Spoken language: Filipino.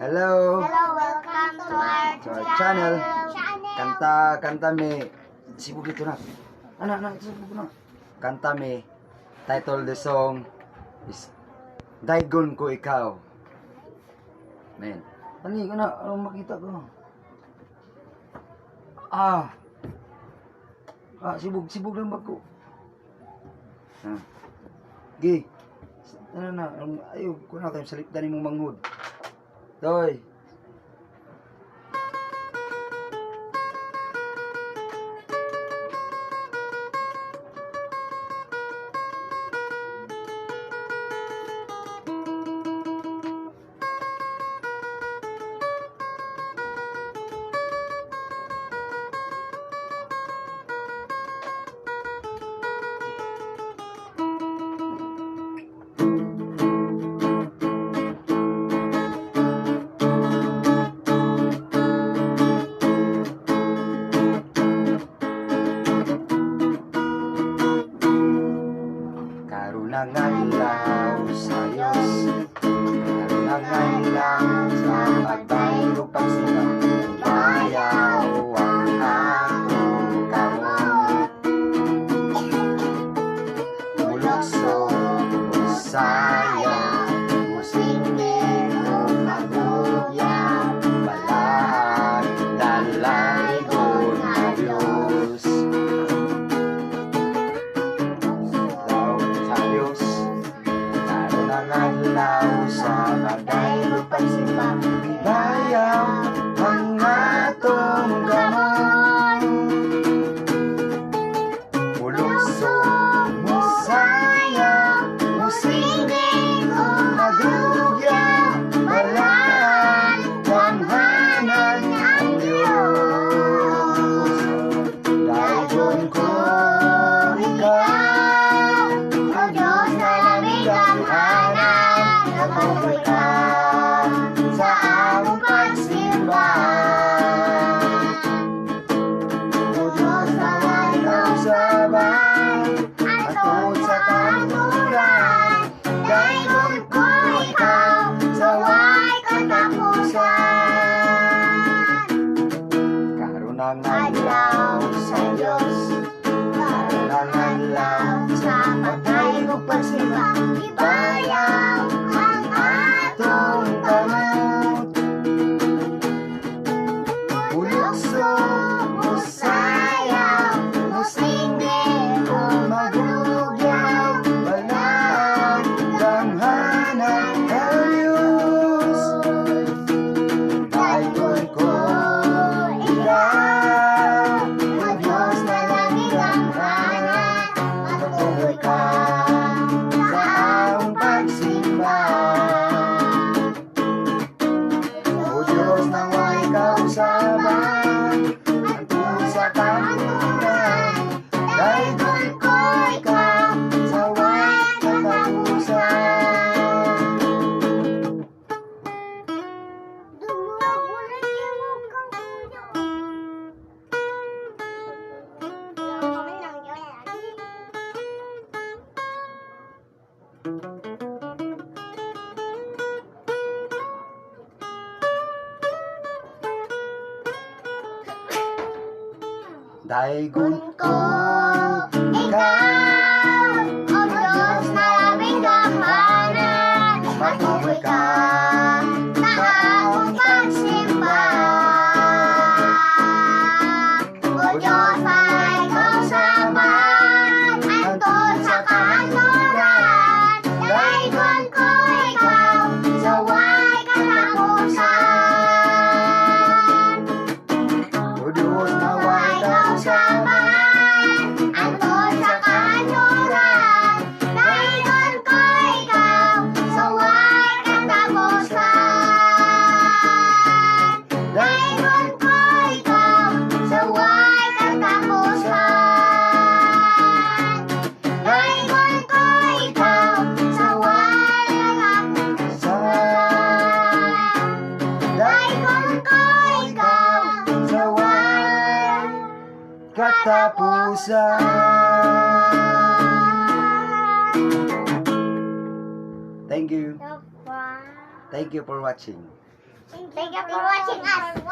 Hello. Hello, welcome to our channel. Kanta me. Sibuk gitu na. Anak, sibuk na. Kanta me. Title the song is Daygon ko ikaw. Men. Ani ko na, makita ko. Sibuk lang ba ko? Gi. Ayaw ko na kayo salip dani mong manghud. Toy. Karunanganlaw sa Diyos, karunanganlaw sa pagbaylo pagsilang bayaw ang akong kamot. Mulokso, Bisaya, musingin o magugya, balaan, dalay ko na Diyos. Karunanganlaw sa pagbaylo pagsilang bayaw ang atong kamot. Mulokso, Bisaya, musingin o magugya, balaan, damhanan ang Diyos. Daygon ko ikaw, O Diyos na lamig ang hanap, natuloy ka sa among pagsimba. O Diyos na ikaw sabay, atod sa kanluran. Daygon ko ikaw, sa way katapusan. Karunanganlaw sa Diyos, karunanganlaw sa pagbaylo pagsimba, Ibayaw ang atong kamot. Mulokso, Bisaya, musingin o magugyaw, balaan, damhanan ang Diyos. Daygon ko ikaw, O Diyos na lamig ang hanap, matutuloy ka sa among pagsimba. O Diyos na way kausaban, antod sa kanluran. Daygon ko ikaw, sa way katapusan. Dumugulit yung mukhang kuya. Kami lang yun. Daygon Ko ikaw, O Diyos na lamig ang hanap, matuloy ka sa akong pagsimba. O Diyos na ikaw saman, antod sa kanluran. Daygon ko ikaw, sa way katapusan. O Diyos na way Saman, antod sa kanluran. Daygon ko ikaw, sa way katapusan. Daygon ko ikaw, sa way katapusan. Daygon ko ikaw, sa way katapusan. Daygon ko ikaw, sa way katapusan. Thank you. Wow. Thank you for watching. Thank you for watching us.